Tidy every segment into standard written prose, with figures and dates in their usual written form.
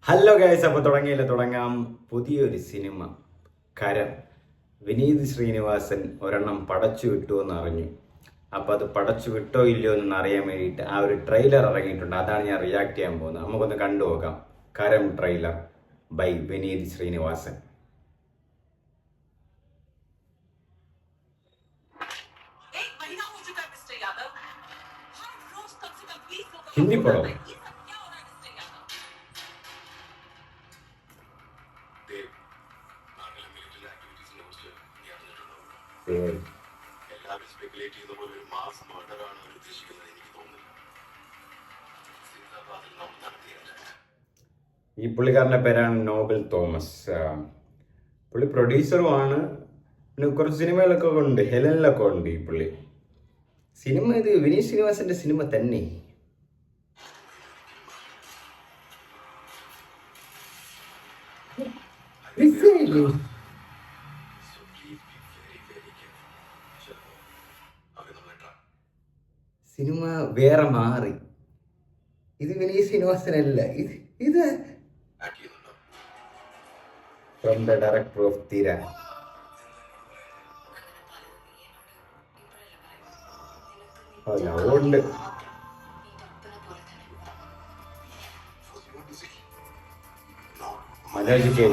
Hello guys, അപ്പോൾ തുടങ്ങാം. പുതിയൊരു സിനിമ കരം. വിനീത് ശ്രീനിവാസൻ ഒരെണ്ണം പടച്ചു വിട്ടു എന്ന് അറിഞ്ഞു. അപ്പോൾ അത് പടച്ചു വിട്ടോ ഇല്ലയോ എന്ന് അറിയാൻ വേണ്ടിയിട്ട് ആ ഒരു ട്രെയിലർ ഇറങ്ങിയിട്ടുണ്ട്. അതാണ് ഞാൻ റിയാക്ട് ചെയ്യാൻ പോകുന്നത്. നമുക്കൊന്ന് കണ്ടു നോക്കാം. കരം ട്രെയിലർ ബൈ വിനീത് ശ്രീനിവാസൻ. ഹിന്ദി പടം. എല്ലാവരും സ്പെക്കുലേറ്റ് ചെയ്ത പോലെ ഒരു മാസ് മർഡറാണ് അവർ ഉദ്ദേശിക്കുന്നത് എനിക്ക് തോന്നുന്നില്ല. ഈ പുള്ളിക്കാരൻ്റെ പേരാണ് നോബൽ തോമസ്. പുള്ളി പ്രൊഡ്യൂസറുമാണ്. പിന്നെ കുറച്ച് സിനിമകളൊക്കെ ഉണ്ട്, ഹെലനിലൊക്കെ ഉണ്ട് ഈ പുള്ളി. സിനിമ ഇത് വിനീത് ശ്രീനിവാസന്റെ സിനിമ തന്നെ. സിനിമ വേറെ മാറി. ഇത് വിനീത് ശ്രീനിവാസനല്ല. ഇത് ഫ്രം ദ ഡയറക്ടർ ഓഫ് തിര. ഉണ്ട്. മനോജ് കെ.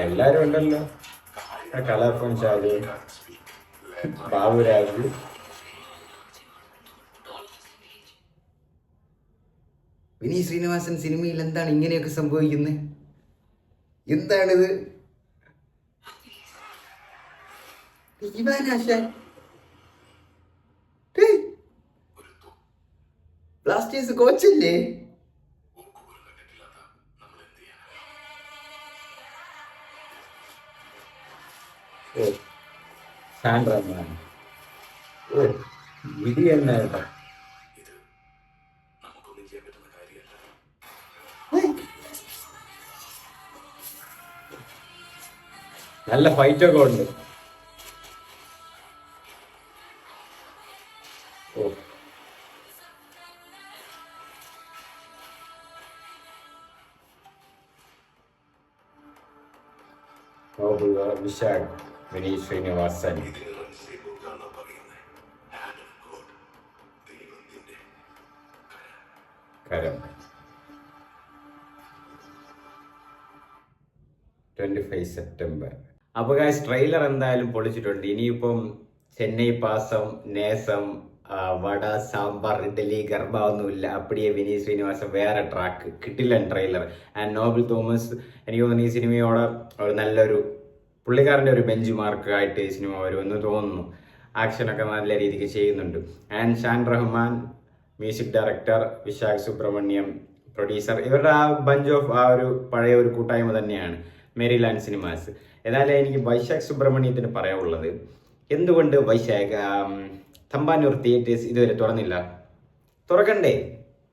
എല്ലാരും ഉണ്ടല്ലോ. കലാഭവൻ ഷാജു, ബാബുരാജ്. വിനീത് ശ്രീനിവാസൻ സിനിമയിൽ എന്താണ് ഇങ്ങനെയൊക്കെ സംഭവിക്കുന്നത്? എന്താണിത്? ബ്ലാസ്റ്റേഴ്സ് കോച്ചല്ലേ? വിധി തന്നെ കേട്ടോ. നല്ല ഫൈറ്റൊക്കെ ഉണ്ട്. വിശാഖ് വിനീത് ശ്രീനിവാസൻ. കരം 25 സെപ്റ്റംബർ. അപ്പോൾ ഗൈസ്, ട്രെയിലർ എന്തായാലും പൊളിച്ചിട്ടുണ്ട്. ഇനിയിപ്പം ചെന്നൈ പാസം, നേസം, വട, സാമ്പാർ, ഇഡ്ഡലി, ഗർഭ ഒന്നുമില്ല. അപ്പടിയെ വിനീത് ശ്രീനിവാസൻ വേറെ ട്രാക്ക് കിട്ടില്ല ട്രെയിലർ. ആൻഡ് നോബൽ തോമസ് എനിക്ക് തോന്നുന്നു ഈ സിനിമയോടെ ഒരു നല്ലൊരു പുള്ളിക്കാരൻ്റെ ഒരു ബെഞ്ച് മാർക്ക് ആയിട്ട് ഈ സിനിമ വരുമെന്ന് തോന്നുന്നു. ആക്ഷനൊക്കെ നല്ല രീതിക്ക് ചെയ്യുന്നുണ്ട്. And Shan Rahman music director, Visakh Subramaniam producer. ഇവരുടെ ആ ബഞ്ച് ഓഫ് ആ ഒരു പഴയ ഒരു കൂട്ടായ്മ തന്നെയാണ് മേരിലാൻഡ് സിനിമാസ്. എന്നാലും എനിക്ക് വൈശാഖ് സുബ്രഹ്മണ്യത്തിന് പറയാനുള്ളത്, എന്തുകൊണ്ട് വൈശാഖ് തമ്പാനൂർ തിയേറ്റേഴ്സ് ഇതുവരെ തുറന്നില്ല? തുറക്കണ്ടേ?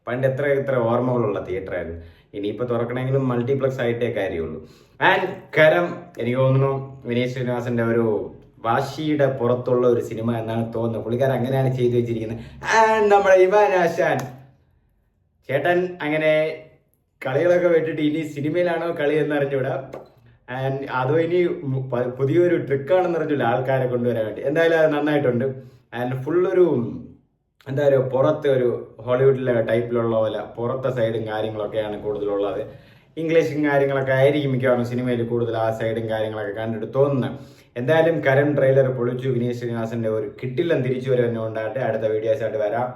പണ്ട് എത്ര ഓർമ്മകളുള്ള തിയേറ്ററായിരുന്നു. ഇനിയിപ്പോൾ തുറക്കണമെങ്കിലും മൾട്ടിപ്ലക്സ് ആയിട്ടേ കാര്യമുള്ളൂ. ആൻഡ് കരം എനിക്ക് തോന്നുന്നു വിനീത് ശ്രീനിവാസന്റെ ഒരു വാശിയുടെ പുറത്തുള്ള ഒരു സിനിമ എന്നാണ് തോന്നുന്നത്. പുള്ളിക്കാരൻ അങ്ങനെയാണ് ചെയ്തു വെച്ചിരിക്കുന്നത്. ആൻഡ് നമ്മുടെ ഇവാൻ ആശാൻ ചേട്ടൻ അങ്ങനെ കളികളൊക്കെ വിട്ടിട്ട് ഇനി സിനിമയിലാണോ കളി എന്ന് അറിഞ്ഞൂടാ. ആൻഡ് അതോ ഇനി പുതിയൊരു ട്രിക്കാണെന്ന് അറിഞ്ഞില്ല ആൾക്കാരെ കൊണ്ടുവരാൻ വേണ്ടി. എന്തായാലും അത് നന്നായിട്ടുണ്ട്. ആൻഡ് ഫുള്ളൊരു എന്താ പറയുക, പുറത്തെ ഒരു ഹോളിവുഡിലെ ടൈപ്പിലുള്ള പോലെ പുറത്തെ സൈഡും കാര്യങ്ങളൊക്കെയാണ് കൂടുതലുള്ളത്. ഇംഗ്ലീഷും കാര്യങ്ങളൊക്കെ ആയിരിക്കും മിക്കവാറും സിനിമയിൽ കൂടുതൽ ആ സൈഡും കാര്യങ്ങളൊക്കെ കണ്ടിട്ട് തോന്നുന്നത്. എന്തായാലും കരം ട്രെയിലർ പൊളിച്ചു. വിനീത് ശ്രീനിവാസന്റെ ഒരു കിട്ടില്ലം തിരിച്ചു വരെ തന്നെ ഉണ്ടാകട്ടെ. അടുത്ത വീഡിയോസായിട്ട് വരാം.